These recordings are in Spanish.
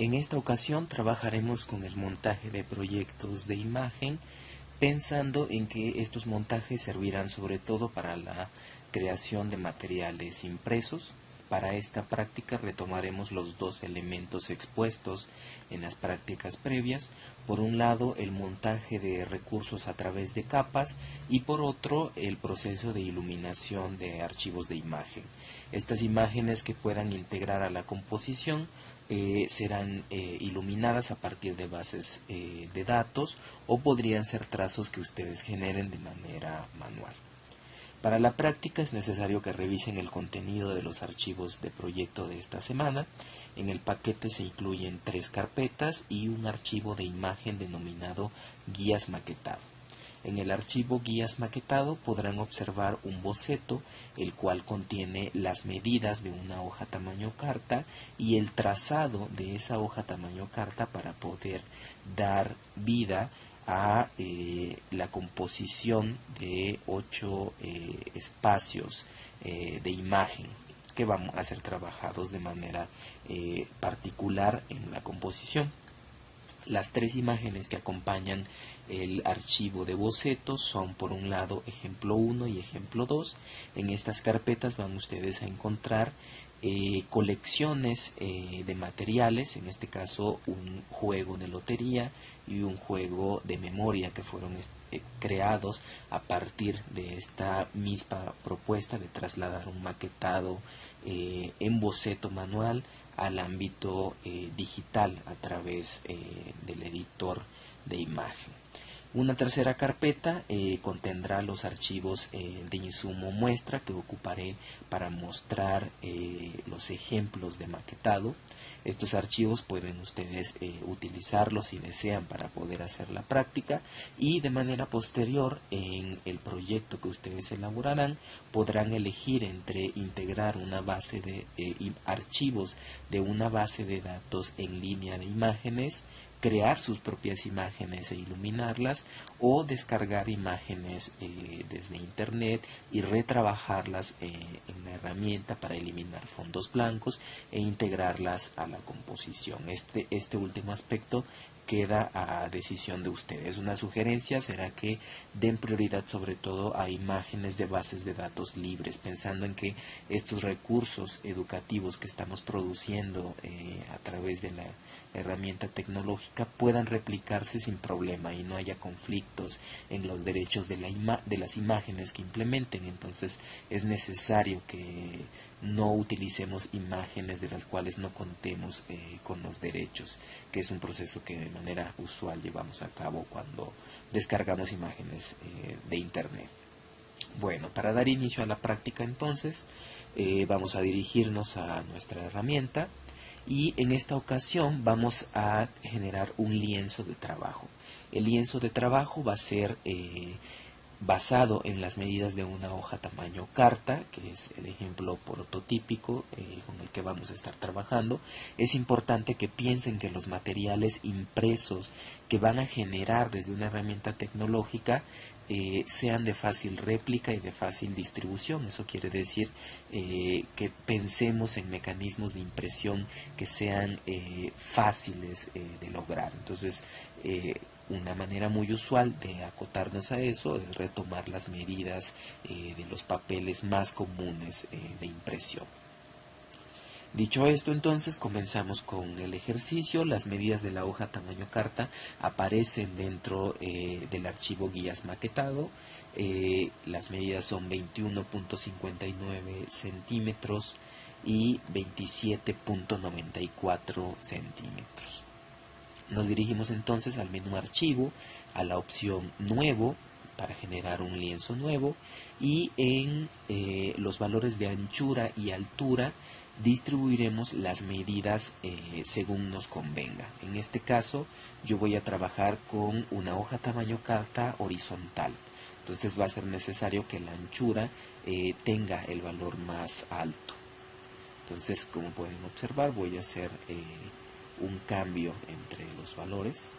En esta ocasión trabajaremos con el montaje de proyectos de imagen, pensando en que estos montajes servirán sobre todo para la creación de materiales impresos. Para esta práctica retomaremos los dos elementos expuestos en las prácticas previas. Por un lado, el montaje de recursos a través de capas y por otro, el proceso de iluminación de archivos de imagen. Estas imágenes que puedan integrar a la composición serán iluminadas a partir de bases de datos o podrían ser trazos que ustedes generen de manera manual. Para la práctica es necesario que revisen el contenido de los archivos de proyecto de esta semana. En el paquete se incluyen 3 carpetas y un archivo de imagen denominado Guías Maquetado. En el archivo Guías Maquetado podrán observar un boceto, el cual contiene las medidas de una hoja tamaño carta y el trazado de esa hoja tamaño carta para poder dar vida a la composición de 8 espacios de imagen que van a ser trabajados de manera particular en la composición. Las 3 imágenes que acompañan el archivo de bocetos son, por un lado, ejemplo 1 y ejemplo 2. En estas carpetas van ustedes a encontrar colecciones de materiales, en este caso un juego de lotería y un juego de memoria que fueron creados a partir de esta misma propuesta de trasladar un maquetado en boceto manual al ámbito digital a través del editor de imagen. Una tercera carpeta contendrá los archivos de insumo muestra que ocuparé para mostrar los ejemplos de maquetado. Estos archivos pueden ustedes utilizarlos si desean para poder hacer la práctica, y de manera posterior en el proyecto que ustedes elaborarán podrán elegir entre integrar una base de archivos de una base de datos en línea de imágenes, crear sus propias imágenes e iluminarlas, o descargar imágenes desde internet y retrabajarlas en la herramienta para eliminar fondos blancos e integrarlas a la composición. Este último aspecto queda a decisión de ustedes. Una sugerencia será que den prioridad sobre todo a imágenes de bases de datos libres, pensando en que estos recursos educativos que estamos produciendo a través de la herramienta tecnológica puedan replicarse sin problema y no haya conflictos en los derechos de las imágenes que implementen. Entonces es necesario que no utilicemos imágenes de las cuales no contemos con los derechos, que es un proceso que de manera usual llevamos a cabo cuando descargamos imágenes de internet. Bueno, para dar inicio a la práctica entonces vamos a dirigirnos a nuestra herramienta y en esta ocasión vamos a generar un lienzo de trabajo. El lienzo de trabajo va a ser basado en las medidas de una hoja tamaño carta, que es el ejemplo prototípico con el que vamos a estar trabajando. Es importante que piensen que los materiales impresos que van a generar desde una herramienta tecnológica sean de fácil réplica y de fácil distribución. Eso quiere decir que pensemos en mecanismos de impresión que sean fáciles de lograr. Entonces, una manera muy usual de acotarnos a eso es retomar las medidas de los papeles más comunes de impresión. Dicho esto, entonces comenzamos con el ejercicio. Las medidas de la hoja tamaño carta aparecen dentro del archivo guías maquetado. Las medidas son 21.59 centímetros y 27.94 centímetros. Nos dirigimos entonces al menú archivo, a la opción nuevo para generar un lienzo nuevo, y en los valores de anchura y altura distribuiremos las medidas según nos convenga. En este caso yo voy a trabajar con una hoja tamaño carta horizontal, entonces va a ser necesario que la anchura tenga el valor más alto. Entonces, como pueden observar, voy a hacer un cambio entre los valores.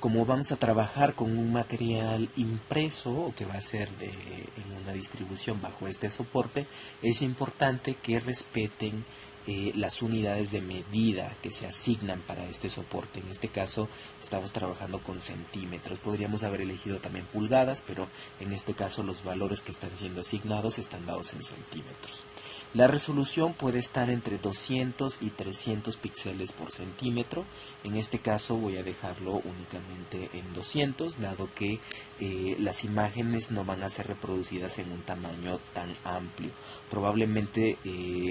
Como vamos a trabajar con un material impreso o que va a ser en una distribución bajo este soporte, es importante que respeten las unidades de medida que se asignan para este soporte. En este caso estamos trabajando con centímetros. Podríamos haber elegido también pulgadas, pero en este caso los valores que están siendo asignados están dados en centímetros. La resolución puede estar entre 200 y 300 píxeles por centímetro. En este caso voy a dejarlo únicamente en 200, dado que las imágenes no van a ser reproducidas en un tamaño tan amplio. Probablemente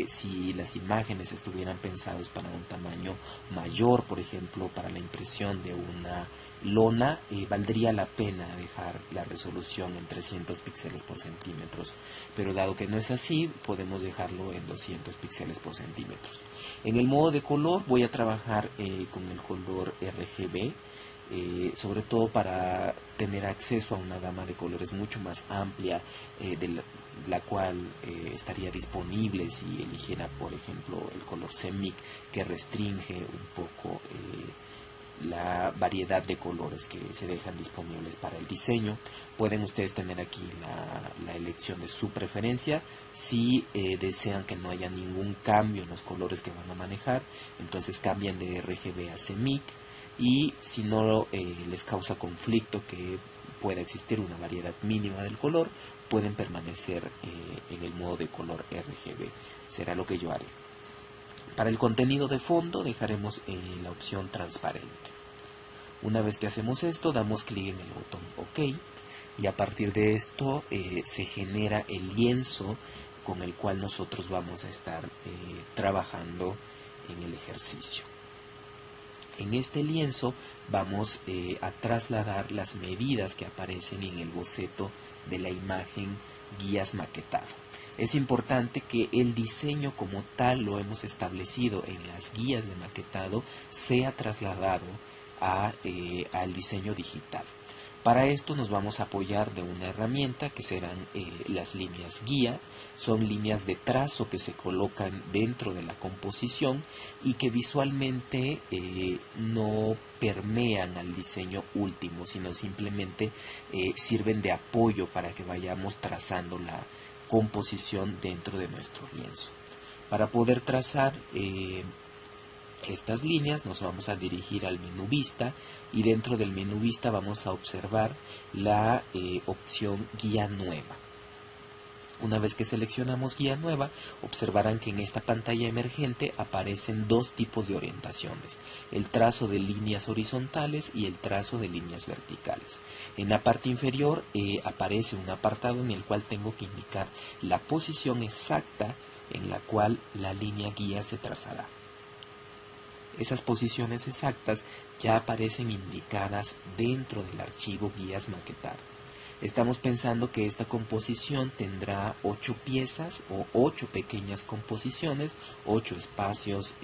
si las imágenes estuvieran pensadas para un tamaño mayor, por ejemplo, para la impresión de una lona, valdría la pena dejar la resolución en 300 píxeles por centímetros, pero dado que no es así, podemos dejarlo en 200 píxeles por centímetros. En el modo de color voy a trabajar con el color RGB, sobre todo para tener acceso a una gama de colores mucho más amplia, de la cual estaría disponible si eligiera, por ejemplo, el color CMYK, que restringe un poco la variedad de colores que se dejan disponibles para el diseño. Pueden ustedes tener aquí la elección de su preferencia. Si desean que no haya ningún cambio en los colores que van a manejar, entonces cambian de RGB a CMYK, y si no les causa conflicto que pueda existir una variedad mínima del color, pueden permanecer en el modo de color RGB. Será lo que yo haré. Para el contenido de fondo dejaremos la opción transparente. Una vez que hacemos esto, damos clic en el botón OK, y a partir de esto se genera el lienzo con el cual nosotros vamos a estar trabajando en el ejercicio. En este lienzo vamos a trasladar las medidas que aparecen en el boceto de la imagen guías maquetado. Es importante que el diseño como tal lo hemos establecido en las guías de maquetado sea trasladado al diseño digital. Para esto nos vamos a apoyar de una herramienta que serán las líneas guía. Son líneas de trazo que se colocan dentro de la composición y que visualmente no permean al diseño último, sino simplemente sirven de apoyo para que vayamos trazando la composición dentro de nuestro lienzo. Para poder trazar estas líneas nos vamos a dirigir al menú vista, y dentro del menú vista vamos a observar la opción guía nueva. Una vez que seleccionamos guía nueva, observarán que en esta pantalla emergente aparecen dos tipos de orientaciones: el trazo de líneas horizontales y el trazo de líneas verticales. En la parte inferior aparece un apartado en el cual tengo que indicar la posición exacta en la cual la línea guía se trazará. Esas posiciones exactas ya aparecen indicadas dentro del archivo guías maquetado. Estamos pensando que esta composición tendrá 8 piezas o 8 pequeñas composiciones, 8 espacios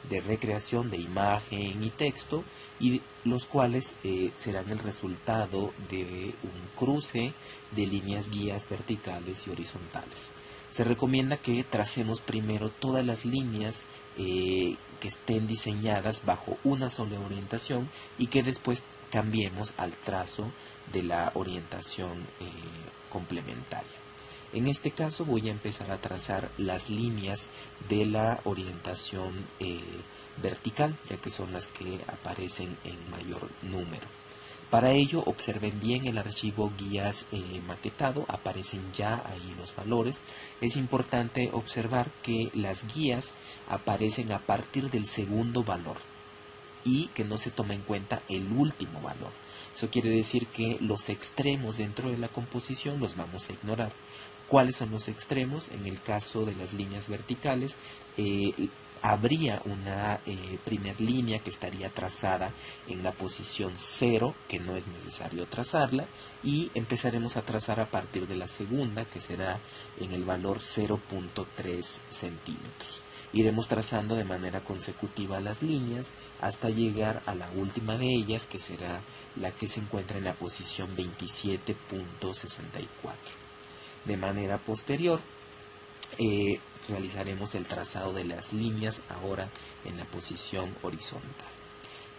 de recreación de imagen y texto, y los cuales serán el resultado de un cruce de líneas guías verticales y horizontales. Se recomienda que tracemos primero todas las líneas que estén diseñadas bajo una sola orientación, y que después cambiemos al trazo de la orientación complementaria. En este caso voy a empezar a trazar las líneas de la orientación vertical, ya que son las que aparecen en mayor número. Para ello, observen bien el archivo guías maquetado, aparecen ya ahí los valores. Es importante observar que las guías aparecen a partir del segundo valor y que no se toma en cuenta el último valor. Eso quiere decir que los extremos dentro de la composición los vamos a ignorar. ¿Cuáles son los extremos? En el caso de las líneas verticales, habría una primer línea que estaría trazada en la posición 0, que no es necesario trazarla, y empezaremos a trazar a partir de la segunda, que será en el valor 0.3 centímetros. Iremos trazando de manera consecutiva las líneas hasta llegar a la última de ellas, que será la que se encuentra en la posición 27.64. De manera posterior, realizaremos el trazado de las líneas ahora en la posición horizontal.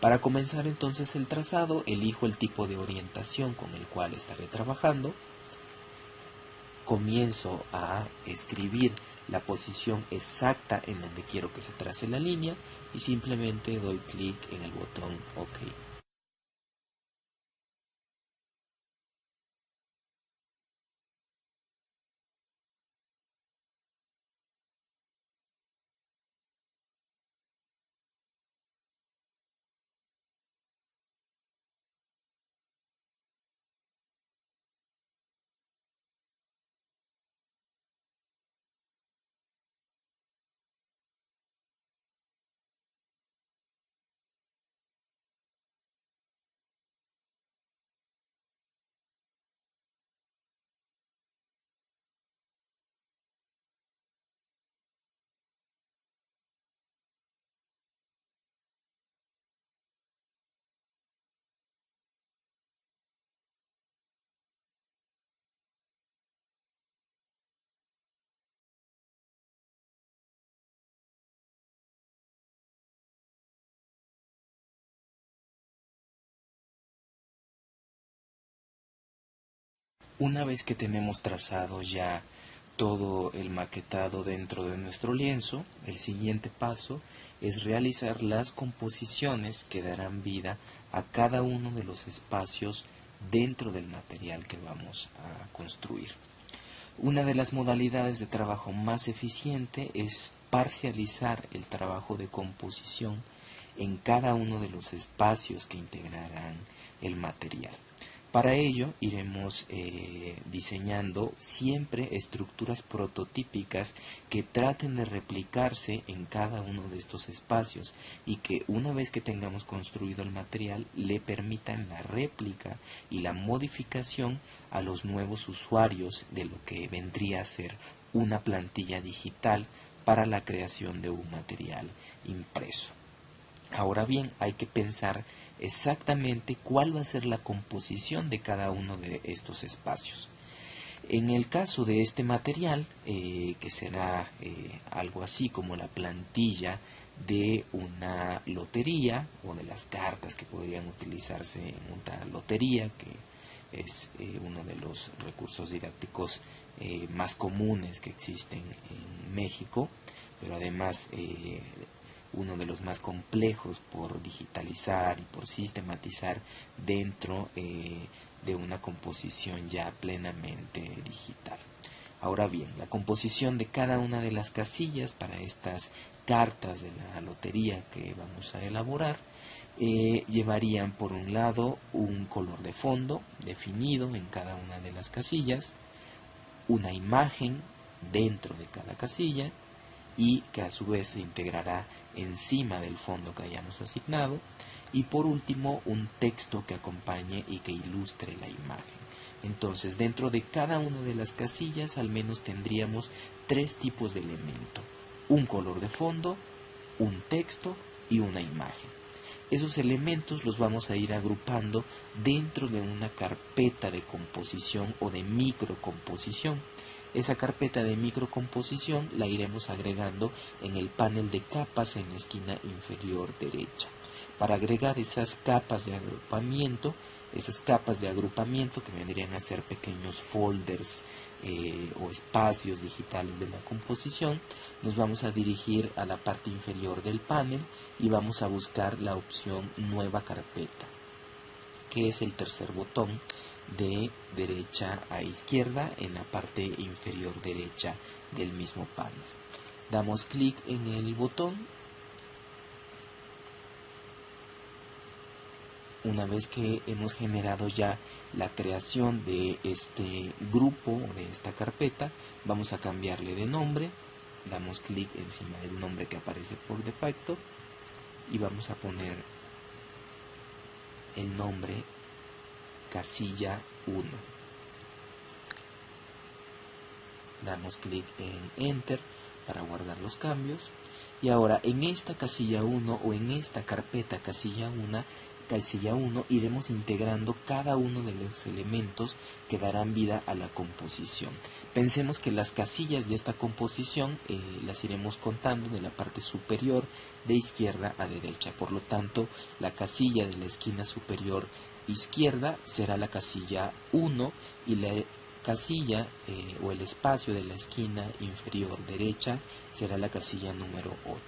Para comenzar entonces el trazado, elijo el tipo de orientación con el cual estaré trabajando. Comienzo a escribir la posición exacta en donde quiero que se trace la línea y simplemente doy clic en el botón OK. Una vez que tenemos trazado ya todo el maquetado dentro de nuestro lienzo, el siguiente paso es realizar las composiciones que darán vida a cada uno de los espacios dentro del material que vamos a construir. Una de las modalidades de trabajo más eficiente es parcializar el trabajo de composición en cada uno de los espacios que integrarán el material. Para ello iremos diseñando siempre estructuras prototípicas que traten de replicarse en cada uno de estos espacios y que una vez que tengamos construido el material le permitan la réplica y la modificación a los nuevos usuarios de lo que vendría a ser una plantilla digital para la creación de un material impreso. Ahora bien, hay que pensar exactamente cuál va a ser la composición de cada uno de estos espacios. En el caso de este material, que será algo así como la plantilla de una lotería o de las cartas que podrían utilizarse en una lotería, que es uno de los recursos didácticos más comunes que existen en México, pero además uno de los más complejos por digitalizar y por sistematizar dentro de una composición ya plenamente digital. Ahora bien, la composición de cada una de las casillas para estas cartas de la lotería que vamos a elaborar llevarían por un lado un color de fondo definido en cada una de las casillas, una imagen dentro de cada casilla y que a su vez se integrará encima del fondo que hayamos asignado, y por último un texto que acompañe y que ilustre la imagen. Entonces dentro de cada una de las casillas al menos tendríamos tres tipos de elemento: un color de fondo, un texto y una imagen. Esos elementos los vamos a ir agrupando dentro de una carpeta de composición o de microcomposición. Esa carpeta de microcomposición la iremos agregando en el panel de capas en la esquina inferior derecha. Para agregar esas capas de agrupamiento que vendrían a ser pequeños folders o espacios digitales de la composición, nos vamos a dirigir a la parte inferior del panel y vamos a buscar la opción Nueva carpeta, que es el tercer botón de derecha a izquierda en la parte inferior derecha del mismo panel. Damos clic en el botón. Una vez que hemos generado ya la creación de este grupo o de esta carpeta, vamos a cambiarle de nombre. Damos clic encima del nombre que aparece por defecto y vamos a poner el nombre casilla 1. Damos clic en Enter para guardar los cambios. Y ahora en esta casilla 1 o en esta carpeta casilla 1 casilla 1 iremos integrando cada uno de los elementos que darán vida a la composición. Pensemos que las casillas de esta composición las iremos contando de la parte superior de izquierda a derecha. Por lo tanto, la casilla de la esquina superior izquierda será la casilla 1 y la casilla o el espacio de la esquina inferior derecha será la casilla número 8.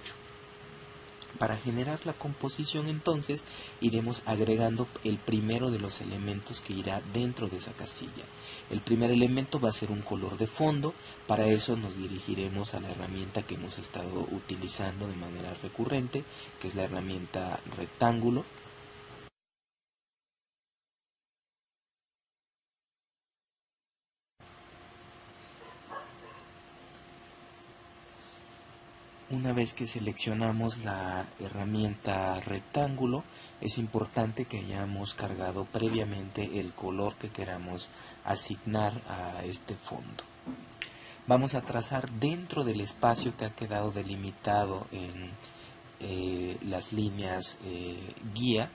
Para generar la composición, entonces, iremos agregando el primero de los elementos que irá dentro de esa casilla. El primer elemento va a ser un color de fondo. Para eso nos dirigiremos a la herramienta que hemos estado utilizando de manera recurrente, que es la herramienta rectángulo. Una vez que seleccionamos la herramienta rectángulo, es importante que hayamos cargado previamente el color que queramos asignar a este fondo. Vamos a trazar dentro del espacio que ha quedado delimitado en las líneas guía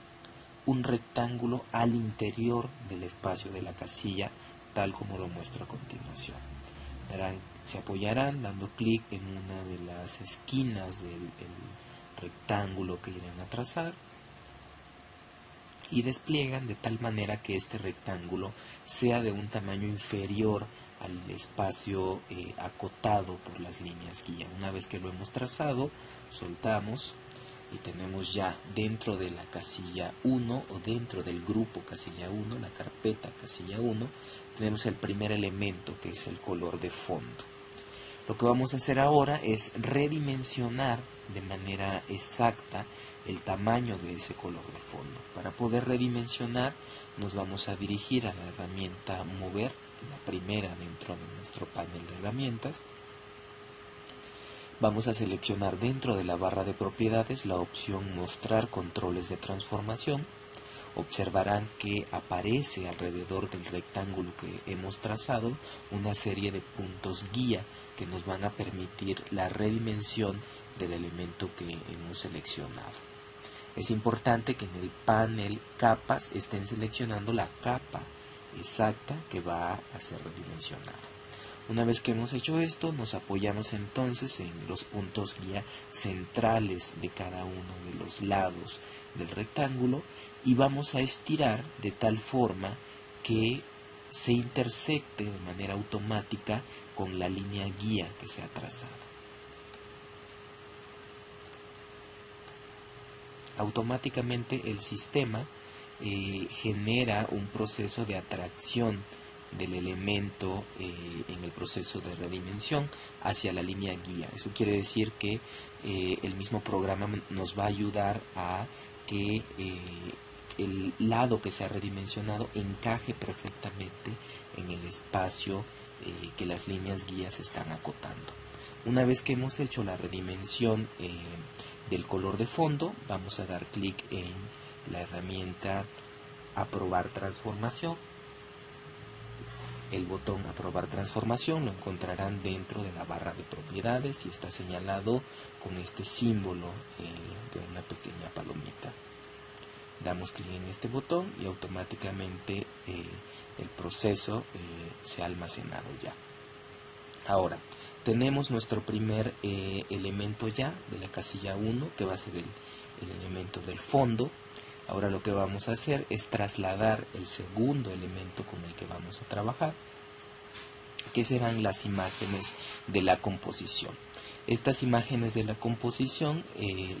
un rectángulo al interior del espacio de la casilla, tal como lo muestro a continuación. Verán, se apoyarán dando clic en una de las esquinas del rectángulo que irán a trazar y despliegan de tal manera que este rectángulo sea de un tamaño inferior al espacio acotado por las líneas guía. Una vez que lo hemos trazado, soltamos y tenemos ya dentro de la casilla 1 o dentro del grupo casilla 1, la carpeta casilla 1, tenemos el primer elemento, que es el color de fondo. Lo que vamos a hacer ahora es redimensionar de manera exacta el tamaño de ese color de fondo. Para poder redimensionar, nos vamos a dirigir a la herramienta mover, la primera dentro de nuestro panel de herramientas. Vamos a seleccionar dentro de la barra de propiedades la opción mostrar controles de transformación. Observarán que aparece alrededor del rectángulo que hemos trazado una serie de puntos guía que nos van a permitir la redimensión del elemento que hemos seleccionado. Es importante que en el panel capas estén seleccionando la capa exacta que va a ser redimensionada. Una vez que hemos hecho esto, nos apoyamos entonces en los puntos guía centrales de cada uno de los lados del rectángulo y vamos a estirar de tal forma que se intersecte de manera automática con la línea guía que se ha trazado. Automáticamente el sistema genera un proceso de atracción del elemento en el proceso de redimensión hacia la línea guía. Eso quiere decir que el mismo programa nos va a ayudar a que el lado que se ha redimensionado encaje perfectamente en el espacio que las líneas guías están acotando. Una vez que hemos hecho la redimensión del color de fondo, vamos a dar clic en la herramienta aprobar transformación. El botón aprobar transformación lo encontrarán dentro de la barra de propiedades y está señalado con este símbolo de una pequeña palomita. Damos clic en este botón y automáticamente el proceso se ha almacenado ya. Ahora, tenemos nuestro primer elemento ya de la casilla 1, que va a ser el elemento del fondo. Ahora lo que vamos a hacer es trasladar el segundo elemento con el que vamos a trabajar, que serán las imágenes de la composición. Estas imágenes de la composición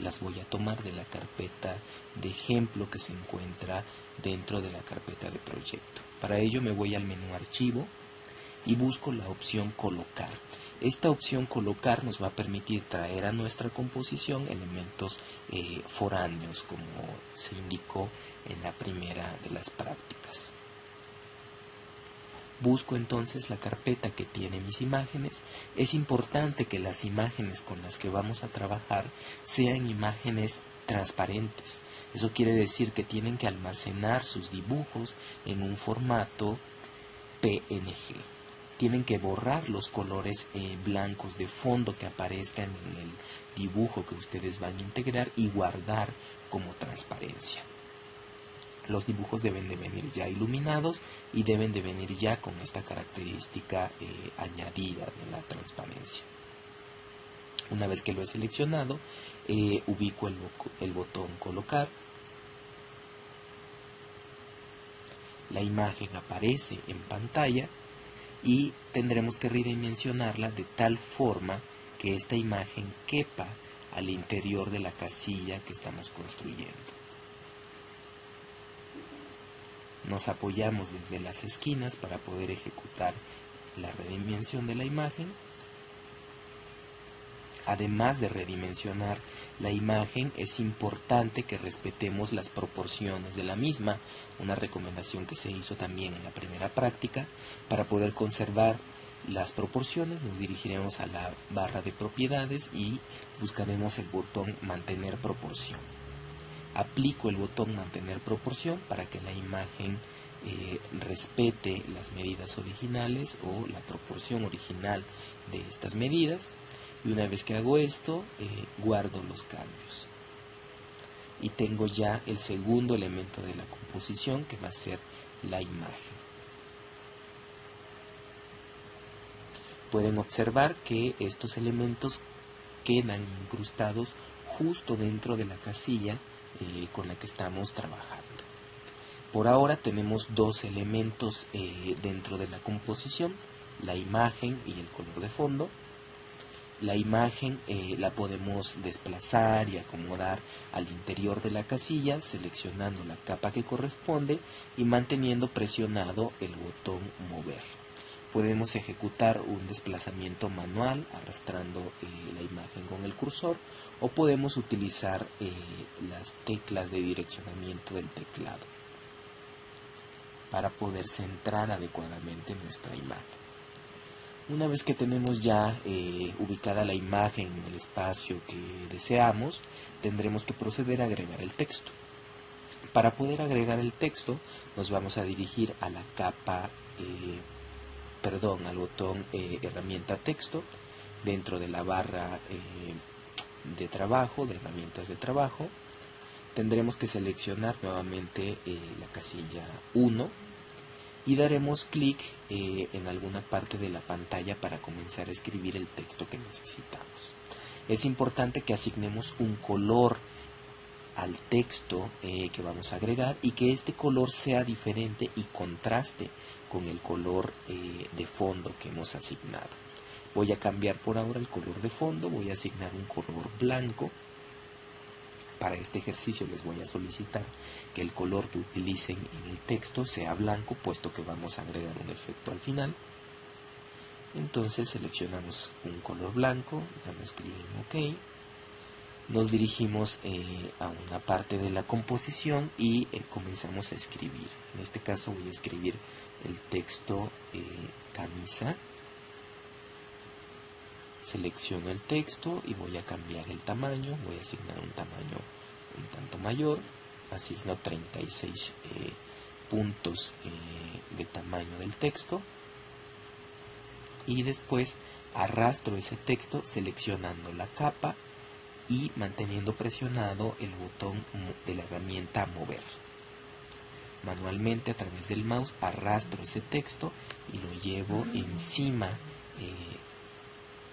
las voy a tomar de la carpeta de ejemplo que se encuentra dentro de la carpeta de proyecto. Para ello me voy al menú archivo y busco la opción colocar. Esta opción colocar nos va a permitir traer a nuestra composición elementos foráneos, como se indicó en la primera de las prácticas. Busco entonces la carpeta que tiene mis imágenes. Es importante que las imágenes con las que vamos a trabajar sean imágenes transparentes. Eso quiere decir que tienen que almacenar sus dibujos en un formato PNG. Tienen que borrar los colores blancos de fondo que aparezcan en el dibujo que ustedes van a integrar y guardar como transparencia. Los dibujos deben de venir ya iluminados y deben de venir ya con esta característica añadida de la transparencia. Una vez que lo he seleccionado, ubico el botón colocar. La imagen aparece en pantalla y tendremos que redimensionarla de tal forma que esta imagen quepa al interior de la casilla que estamos construyendo. Nos apoyamos desde las esquinas para poder ejecutar la redimensión de la imagen. Además de redimensionar la imagen, es importante que respetemos las proporciones de la misma, una recomendación que se hizo también en la primera práctica. Para poder conservar las proporciones, nos dirigiremos a la barra de propiedades y buscaremos el botón mantener proporción. Aplico el botón mantener proporción para que la imagen respete las medidas originales o la proporción original de estas medidas. Y una vez que hago esto, guardo los cambios. Y tengo ya el segundo elemento de la composición, que va a ser la imagen. Pueden observar que estos elementos quedan incrustados justo dentro de la casilla con la que estamos trabajando. Por ahora tenemos dos elementos dentro de la composición, la imagen y el color de fondo. La imagen la podemos desplazar y acomodar al interior de la casilla, seleccionando la capa que corresponde y manteniendo presionado el botón mover. Podemos ejecutar un desplazamiento manual arrastrando la imagen con el cursor, o podemos utilizar las teclas de direccionamiento del teclado para poder centrar adecuadamente nuestra imagen. Una vez que tenemos ya ubicada la imagen en el espacio que deseamos, tendremos que proceder a agregar el texto. Para poder agregar el texto, nos vamos a dirigir a la capa, al botón herramienta texto, dentro de la barra de trabajo, de herramientas de trabajo. Tendremos que seleccionar nuevamente la casilla 1. Y daremos clic en alguna parte de la pantalla para comenzar a escribir el texto que necesitamos. Es importante que asignemos un color al texto que vamos a agregar y que este color sea diferente y contraste con el color de fondo que hemos asignado. Voy a cambiar por ahora el color de fondo, voy a asignar un color blanco. Para este ejercicio les voy a solicitar que el color que utilicen en el texto sea blanco, puesto que vamos a agregar un efecto al final. Entonces seleccionamos un color blanco, damos clic en OK. Nos dirigimos a una parte de la composición y comenzamos a escribir. En este caso voy a escribir el texto camisa. Selecciono el texto y voy a cambiar el tamaño, voy a asignar un tamaño un tanto mayor, asigno 36 puntos de tamaño del texto y después arrastro ese texto seleccionando la capa y manteniendo presionado el botón de la herramienta mover. Manualmente a través del mouse arrastro ese texto y lo llevo encima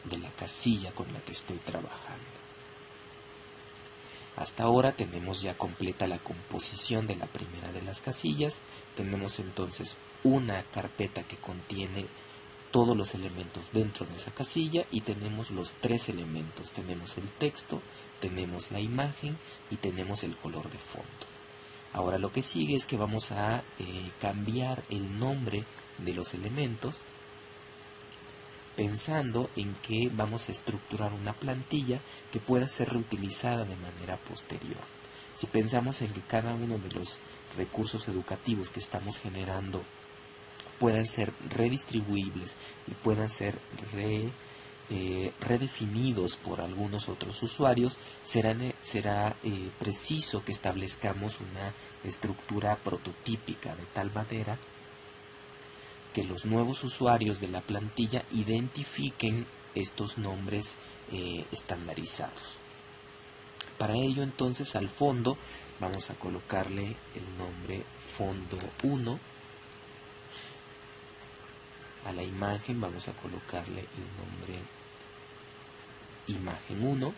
de la casilla con la que estoy trabajando. Hasta ahora tenemos ya completa la composición de la primera de las casillas. Tenemos entonces una carpeta que contiene todos los elementos dentro de esa casilla y tenemos los tres elementos. Tenemos el texto, tenemos la imagen y tenemos el color de fondo. Ahora lo que sigue es que vamos a cambiar el nombre de los elementos, pensando en que vamos a estructurar una plantilla que pueda ser reutilizada de manera posterior. Si pensamos en que cada uno de los recursos educativos que estamos generando puedan ser redistribuibles y puedan ser redefinidos por algunos otros usuarios, será preciso que establezcamos una estructura prototípica de tal manera que los nuevos usuarios de la plantilla identifiquen estos nombres estandarizados. Para ello entonces al fondo Vamos a colocarle el nombre fondo 1. A la imagen vamos a colocarle el nombre imagen 1.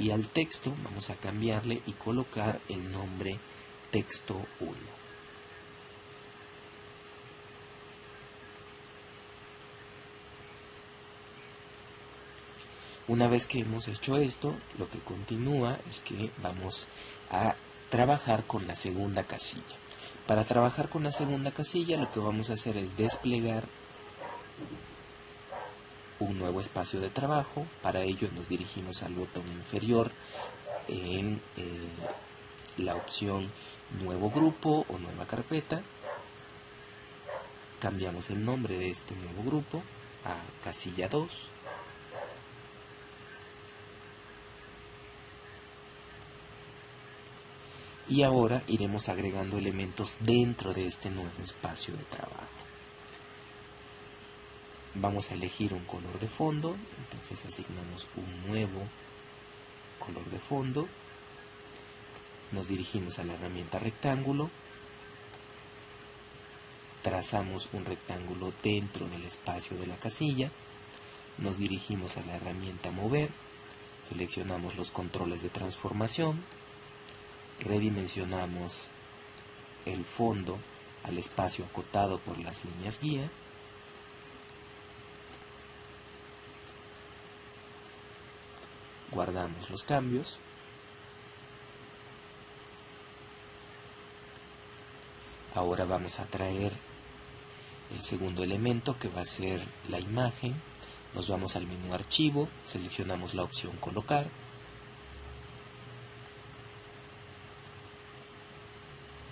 Y al texto vamos a cambiarle y colocar el nombre texto 1. Una vez que hemos hecho esto, lo que continúa es que vamos a trabajar con la segunda casilla. Para trabajar con la segunda casilla, lo que vamos a hacer es desplegar un nuevo espacio de trabajo. Para ello nos dirigimos al botón inferior en la opción nuevo grupo o nueva carpeta. Cambiamos el nombre de este nuevo grupo a casilla 2. Y ahora iremos agregando elementos dentro de este nuevo espacio de trabajo. Vamos a elegir un color de fondo, entonces asignamos un nuevo color de fondo. Nos dirigimos a la herramienta rectángulo. Trazamos un rectángulo dentro del espacio de la casilla. Nos dirigimos a la herramienta mover. Seleccionamos los controles de transformación. Redimensionamos el fondo al espacio acotado por las líneas guía. Guardamos los cambios. Ahora vamos a traer el segundo elemento, que va a ser la imagen. Nos vamos al menú archivo, seleccionamos la opción colocar.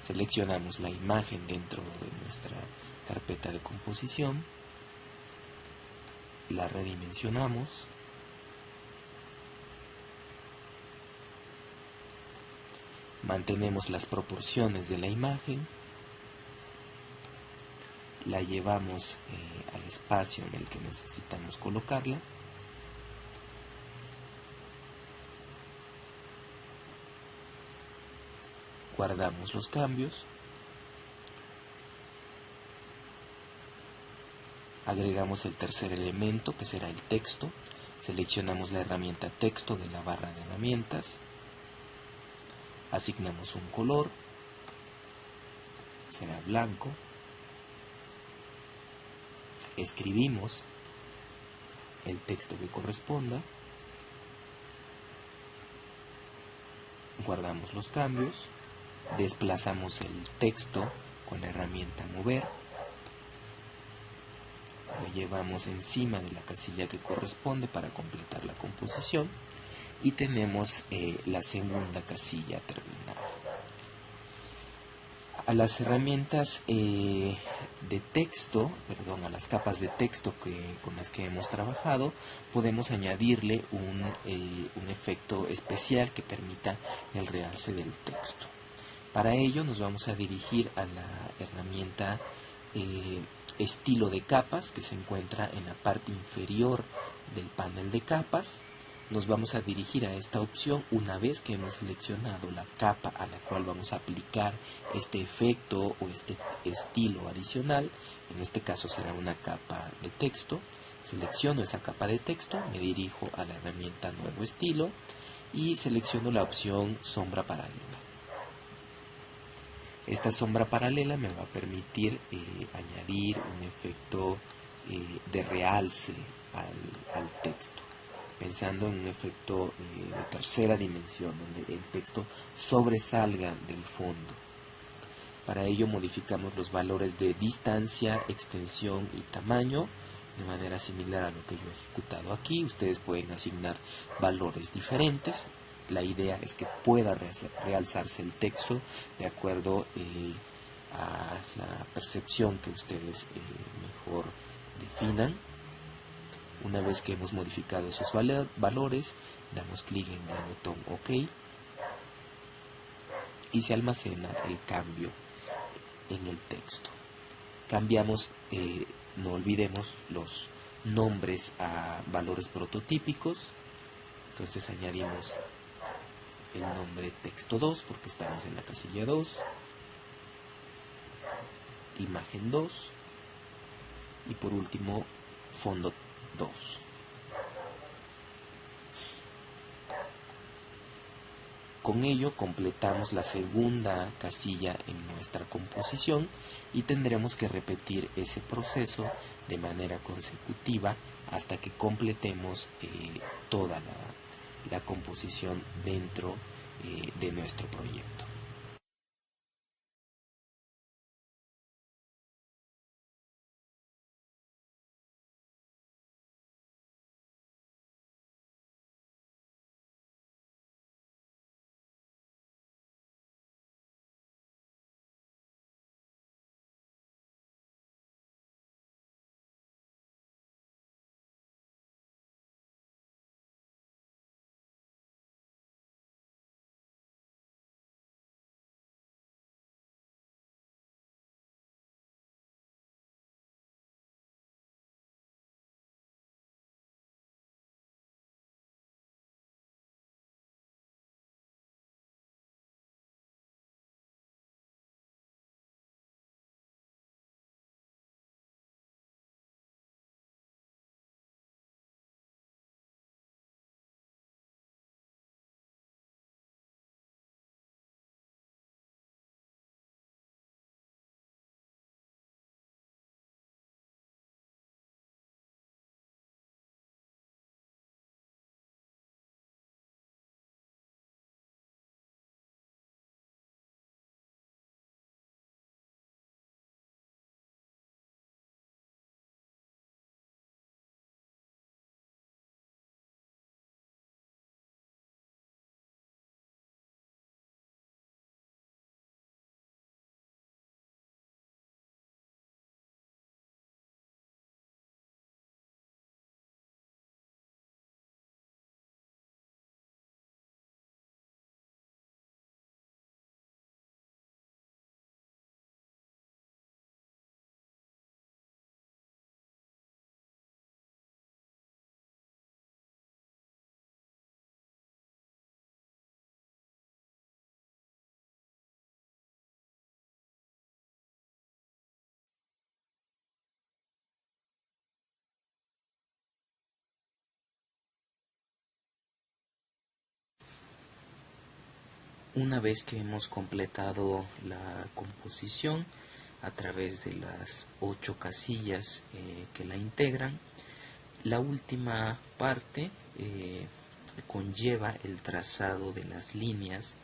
Seleccionamos la imagen dentro de nuestra carpeta de composición, la redimensionamos, mantenemos las proporciones de la imagen, la llevamos al espacio en el que necesitamos colocarla, guardamos los cambios, agregamos el tercer elemento, que será el texto. Seleccionamos la herramienta texto de la barra de herramientas, asignamos un color, será blanco, escribimos el texto que corresponda, guardamos los cambios, desplazamos el texto con la herramienta mover, lo llevamos encima de la casilla que corresponde para completar la composición y tenemos la segunda casilla terminada. A las herramientas de texto, a las capas de texto con las que hemos trabajado, podemos añadirle un efecto especial que permita el realce del texto. Para ello nos vamos a dirigir a la herramienta estilo de capas, que se encuentra en la parte inferior del panel de capas. Nos vamos a dirigir a esta opción una vez que hemos seleccionado la capa a la cual vamos a aplicar este efecto o este estilo adicional. En este caso será una capa de texto. Selecciono esa capa de texto, me dirijo a la herramienta nuevo estilo y selecciono la opción sombra paralela. Esta sombra paralela me va a permitir añadir un efecto de realce al texto, pensando en un efecto de tercera dimensión, donde el texto sobresalga del fondo. Para ello modificamos los valores de distancia, extensión y tamaño, de manera similar a lo que yo he ejecutado aquí. Ustedes pueden asignar valores diferentes. La idea es que pueda realzarse el texto de acuerdo a la percepción que ustedes mejor definan. Una vez que hemos modificado esos valores, damos clic en el botón OK y se almacena el cambio en el texto. Cambiamos, no olvidemos, los nombres a valores prototípicos. Entonces añadimos el nombre texto 2 porque estamos en la casilla 2, imagen 2 y por último fondo 2. Con ello completamos la segunda casilla en nuestra composición y tendremos que repetir ese proceso de manera consecutiva hasta que completemos toda la composición dentro de nuestro proyecto. Una vez que hemos completado la composición a través de las 8 casillas que la integran, la última parte conlleva el trazado de las líneas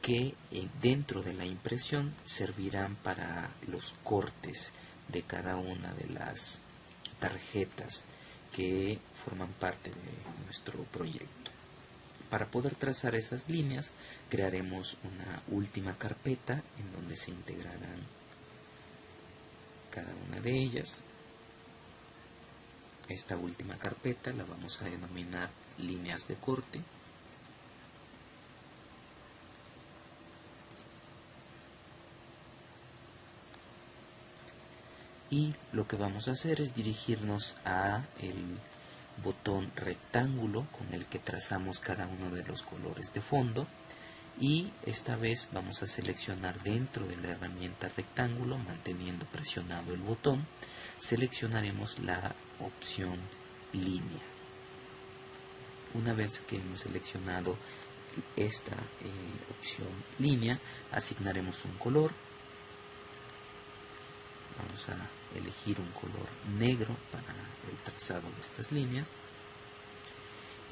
que dentro de la impresión servirán para los cortes de cada una de las tarjetas que forman parte de nuestro proyecto. Para poder trazar esas líneas, crearemos una última carpeta en donde se integrarán cada una de ellas. Esta última carpeta la vamos a denominar líneas de corte. Y lo que vamos a hacer es dirigirnos a el botón rectángulo con el que trazamos cada uno de los colores de fondo, y esta vez vamos a seleccionar dentro de la herramienta rectángulo, manteniendo presionado el botón, seleccionaremos la opción línea. Una vez que hemos seleccionado esta opción línea, asignaremos un color. Vamos a elegir un color negro para el trazado de estas líneas.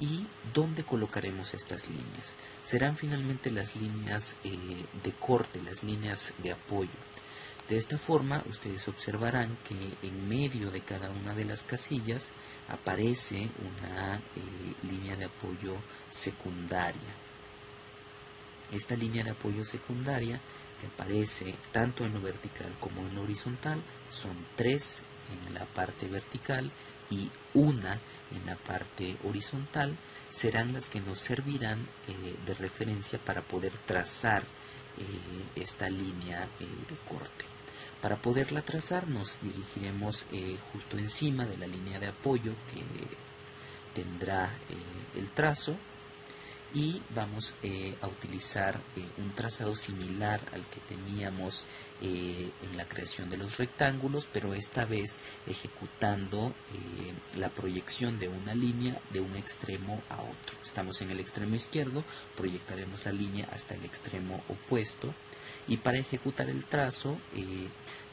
¿Y dónde colocaremos estas líneas? Serán finalmente las líneas de corte, las líneas de apoyo. De esta forma ustedes observarán que en medio de cada una de las casillas aparece una línea de apoyo secundaria. Esta línea de apoyo secundaria, que aparece tanto en lo vertical como en lo horizontal, son 3 en la parte vertical y una en la parte horizontal, serán las que nos servirán de referencia para poder trazar esta línea de corte. Para poderla trazar nos dirigiremos justo encima de la línea de apoyo tendrá el trazo, y vamos a utilizar un trazado similar al que teníamos en la creación de los rectángulos, pero esta vez ejecutando la proyección de una línea de un extremo a otro. Estamos en el extremo izquierdo, proyectaremos la línea hasta el extremo opuesto, y para ejecutar el trazo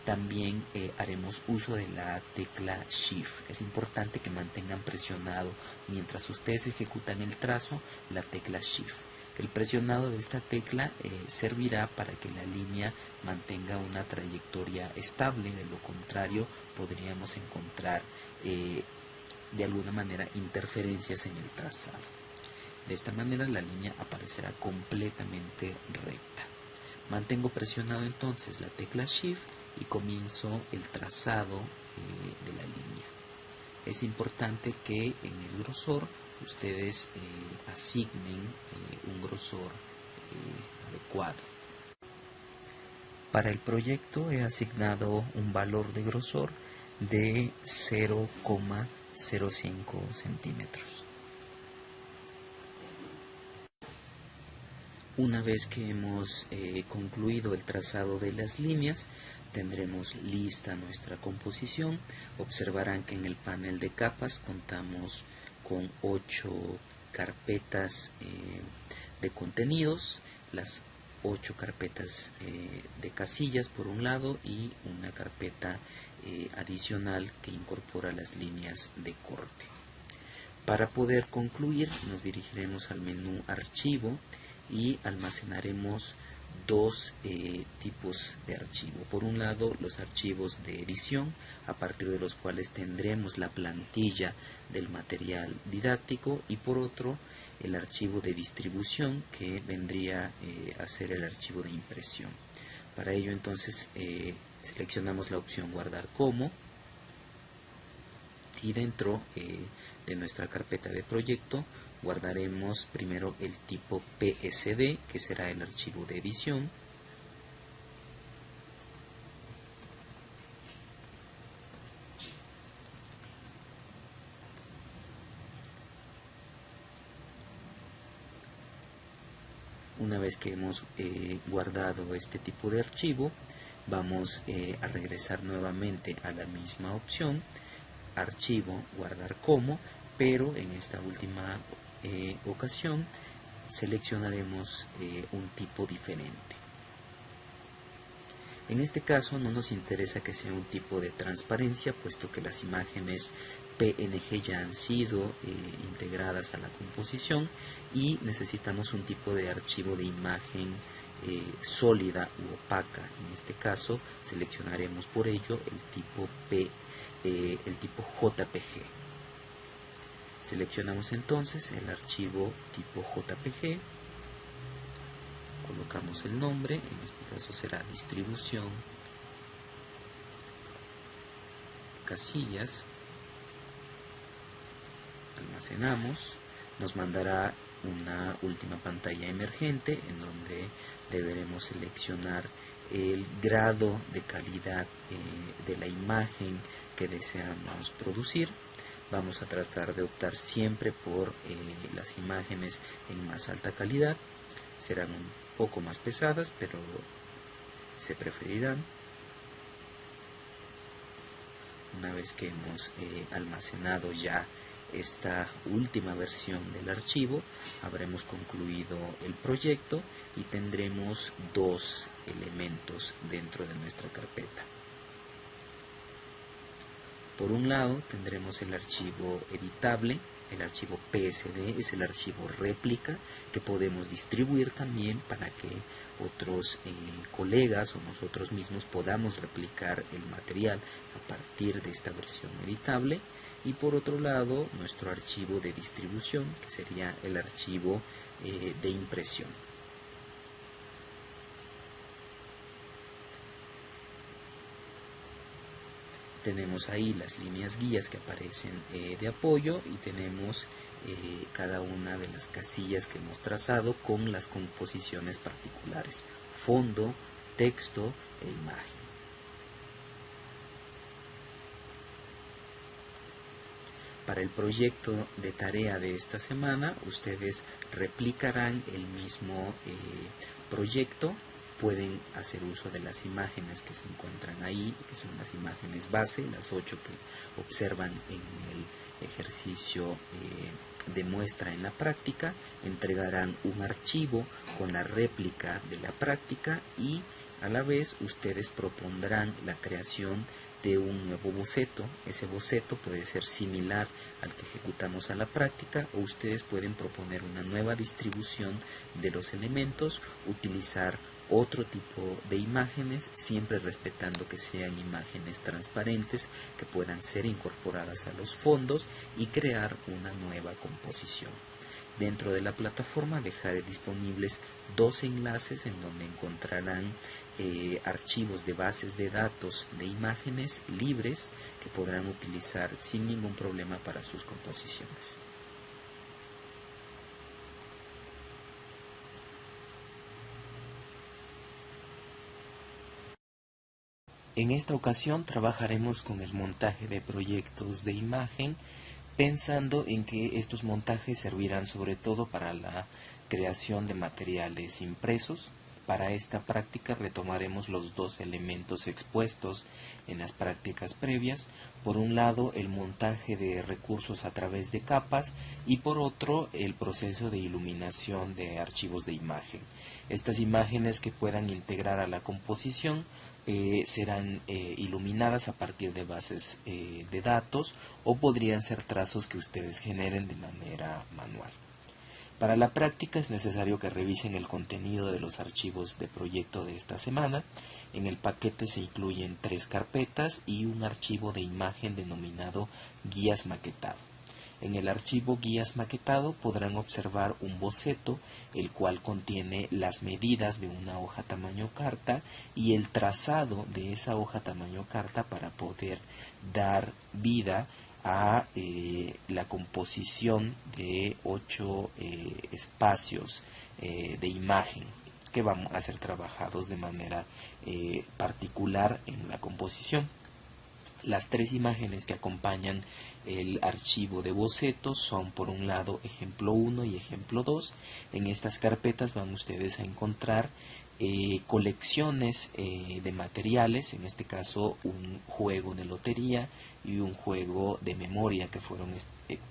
también haremos uso de la tecla Shift. Es importante que mantengan presionado mientras ustedes ejecutan el trazo la tecla Shift. El presionado de esta tecla servirá para que la línea mantenga una trayectoria estable. De lo contrario, podríamos encontrar de alguna manera interferencias en el trazado. De esta manera la línea aparecerá completamente recta. Mantengo presionado entonces la tecla Shift y comienzo el trazado de la línea. Es importante que en el grosor ustedes asignen un grosor adecuado. Para el proyecto he asignado un valor de grosor de 0,05 centímetros. Una vez que hemos concluido el trazado de las líneas, tendremos lista nuestra composición. Observarán que en el panel de capas contamos con 8 carpetas de contenidos, las 8 carpetas de casillas por un lado y una carpeta adicional que incorpora las líneas de corte. Para poder concluir, nos dirigiremos al menú Archivo y almacenaremos dos tipos de archivo. Por un lado, los archivos de edición, a partir de los cuales tendremos la plantilla del material didáctico, y por otro, el archivo de distribución, que vendría a ser el archivo de impresión. Para ello, entonces, seleccionamos la opción Guardar como, y dentro de nuestra carpeta de proyecto guardaremos primero el tipo PSD, que será el archivo de edición. Una vez que hemos guardado este tipo de archivo, vamos a regresar nuevamente a la misma opción, Archivo, Guardar como, pero en esta última ocasión seleccionaremos un tipo diferente. En este caso no nos interesa que sea un tipo de transparencia, puesto que las imágenes PNG ya han sido integradas a la composición, y necesitamos un tipo de archivo de imagen sólida u opaca. En este caso seleccionaremos por ello el tipo JPG. Seleccionamos entonces el archivo tipo JPG, colocamos el nombre, en este caso será distribución casillas, almacenamos, nos mandará una última pantalla emergente en donde deberemos seleccionar el grado de calidad de la imagen que deseamos producir. Vamos a tratar de optar siempre por las imágenes en más alta calidad. Serán un poco más pesadas, pero se preferirán. Una vez que hemos almacenado ya esta última versión del archivo, habremos concluido el proyecto y tendremos dos elementos dentro de nuestra carpeta. Por un lado tendremos el archivo editable. El archivo PSD es el archivo réplica que podemos distribuir también para que otros colegas o nosotros mismos podamos replicar el material a partir de esta versión editable. Y por otro lado, nuestro archivo de distribución, que sería el archivo de impresión. Tenemos ahí las líneas guías que aparecen de apoyo, y tenemos cada una de las casillas que hemos trazado con las composiciones particulares: fondo, texto e imagen. Para el proyecto de tarea de esta semana, ustedes replicarán el mismo proyecto. Pueden hacer uso de las imágenes que se encuentran ahí, que son las imágenes base, las 8 que observan en el ejercicio de muestra en la práctica. Entregarán un archivo con la réplica de la práctica y a la vez ustedes propondrán la creación de un nuevo boceto. Ese boceto puede ser similar al que ejecutamos a la práctica, o ustedes pueden proponer una nueva distribución de los elementos, utilizar otro tipo de imágenes, siempre respetando que sean imágenes transparentes que puedan ser incorporadas a los fondos y crear una nueva composición. Dentro de la plataforma dejaré disponibles 2 enlaces en donde encontrarán archivos de bases de datos de imágenes libres que podrán utilizar sin ningún problema para sus composiciones. En esta ocasión trabajaremos con el montaje de proyectos de imagen, pensando en que estos montajes servirán sobre todo para la creación de materiales impresos. Para esta práctica retomaremos los 2 elementos expuestos en las prácticas previas. Por un lado, el montaje de recursos a través de capas y por otro, el proceso de iluminación de archivos de imagen. Estas imágenes que puedan integrar a la composición serán iluminadas a partir de bases de datos o podrían ser trazos que ustedes generen de manera manual. Para la práctica es necesario que revisen el contenido de los archivos de proyecto de esta semana. En el paquete se incluyen 3 carpetas y un archivo de imagen denominado Guías Maquetado. En el archivo Guías Maquetado podrán observar un boceto, el cual contiene las medidas de una hoja tamaño carta y el trazado de esa hoja tamaño carta para poder dar vida a la composición de 8 espacios de imagen que van a ser trabajados de manera particular en la composición. Las 3 imágenes que acompañan el archivo de bocetos son, por un lado, ejemplo 1 y ejemplo 2. En estas carpetas van ustedes a encontrar colecciones de materiales, en este caso un juego de lotería y un juego de memoria que fueron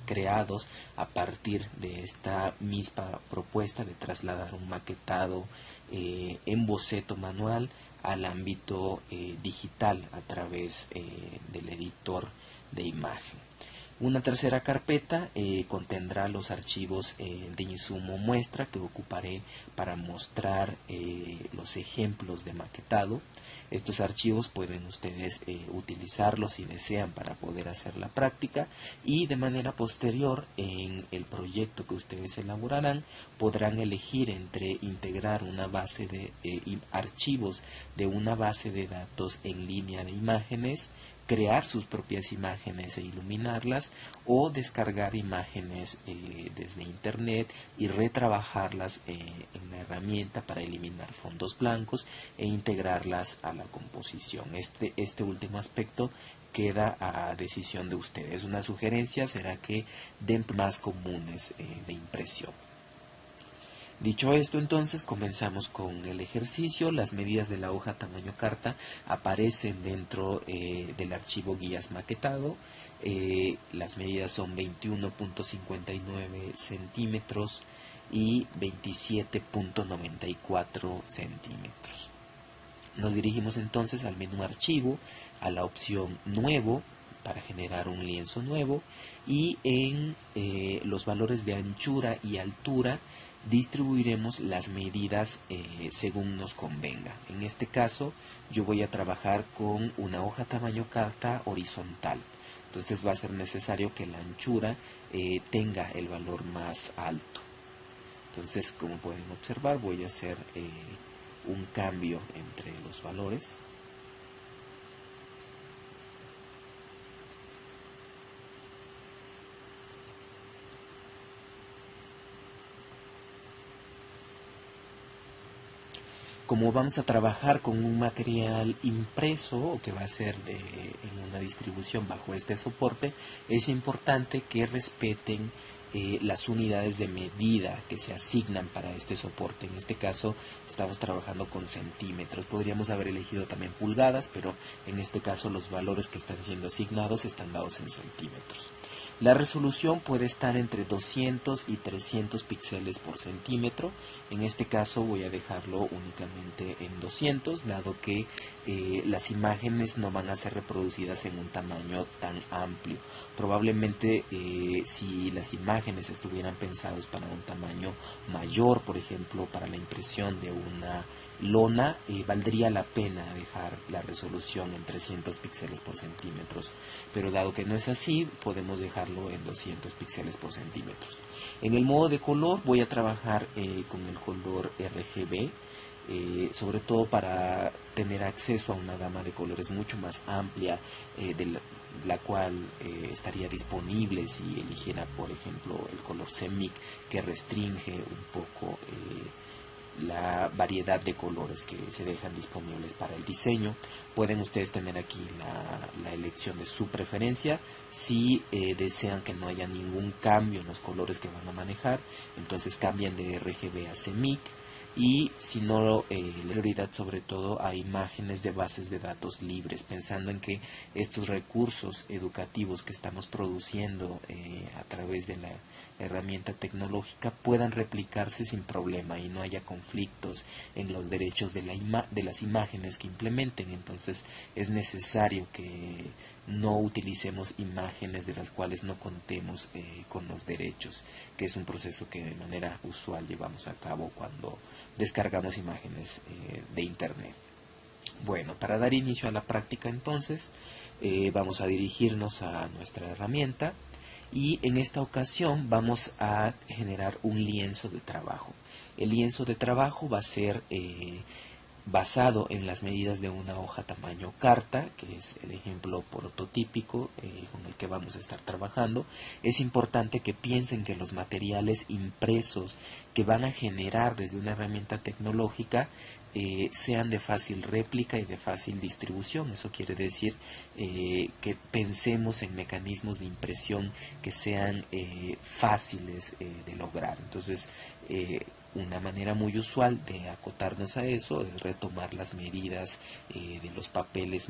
creados a partir de esta misma propuesta de trasladar un maquetado en boceto manual al ámbito digital a través del editor de imagen. Una tercera carpeta contendrá los archivos de insumo muestra que ocuparé para mostrar los ejemplos de maquetado. Estos archivos pueden ustedes utilizarlos si desean para poder hacer la práctica, y de manera posterior en el proyecto que ustedes elaborarán podrán elegir entre integrar una base de archivos de una base de datos en línea de imágenes, crear sus propias imágenes e iluminarlas, o descargar imágenes desde internet y retrabajarlas en la herramienta para eliminar fondos blancos e integrarlas a la composición. Este último aspecto queda a decisión de ustedes. Una sugerencia será que den más comunes de impresión. Dicho esto, entonces comenzamos con el ejercicio. Las medidas de la hoja tamaño carta aparecen dentro del archivo Guías Maquetado. Las medidas son 21.59 centímetros y 27.94 centímetros. Nos dirigimos entonces al menú Archivo, a la opción Nuevo para generar un lienzo nuevo, y en los valores de anchura y altura distribuiremos las medidas según nos convenga. En este caso yo voy a trabajar con una hoja tamaño carta horizontal, entonces va a ser necesario que la anchura tenga el valor más alto. Entonces, como pueden observar, voy a hacer un cambio entre los valores. como vamos a trabajar con un material impreso o que va a ser en una distribución bajo este soporte, es importante que respeten las unidades de medida que se asignan para este soporte. En este caso estamos trabajando con centímetros. Podríamos haber elegido también pulgadas, pero en este caso los valores que están siendo asignados están dados en centímetros. La resolución puede estar entre 200 y 300 píxeles por centímetro. En este caso voy a dejarlo únicamente en 200, dado que las imágenes no van a ser reproducidas en un tamaño tan amplio. Probablemente si las imágenes estuvieran pensadas para un tamaño mayor, por ejemplo, para la impresión de una lona, valdría la pena dejar la resolución en 300 píxeles por centímetros, pero dado que no es así, podemos dejarlo en 200 píxeles por centímetros. En el modo de color voy a trabajar con el color RGB, sobre todo para tener acceso a una gama de colores mucho más amplia, de la cual estaría disponible si eligiera, por ejemplo, el color CMYK, que restringe un poco la variedad de colores que se dejan disponibles para el diseño. Pueden ustedes tener aquí la elección de su preferencia. Si desean que no haya ningún cambio en los colores que van a manejar, entonces cambian de RGB a CMYK. Y si no, la prioridad sobre todo a imágenes de bases de datos libres, pensando en que estos recursos educativos que estamos produciendo a través de la herramienta tecnológica puedan replicarse sin problema y no haya conflictos en los derechos de las imágenes que implementen. Entonces es necesario que no utilicemos imágenes de las cuales no contemos con los derechos, que es un proceso que de manera usual llevamos a cabo cuando descargamos imágenes de internet. Bueno, para dar inicio a la práctica entonces, vamos a dirigirnos a nuestra herramienta y en esta ocasión vamos a generar un lienzo de trabajo. El lienzo de trabajo va a ser basado en las medidas de una hoja tamaño carta, que es el ejemplo prototípico con el que vamos a estar trabajando. Es importante que piensen que los materiales impresos que van a generar desde una herramienta tecnológica sean de fácil réplica y de fácil distribución. Eso quiere decir que pensemos en mecanismos de impresión que sean fáciles de lograr. Entonces, una manera muy usual de acotarnos a eso es retomar las medidas de los papeles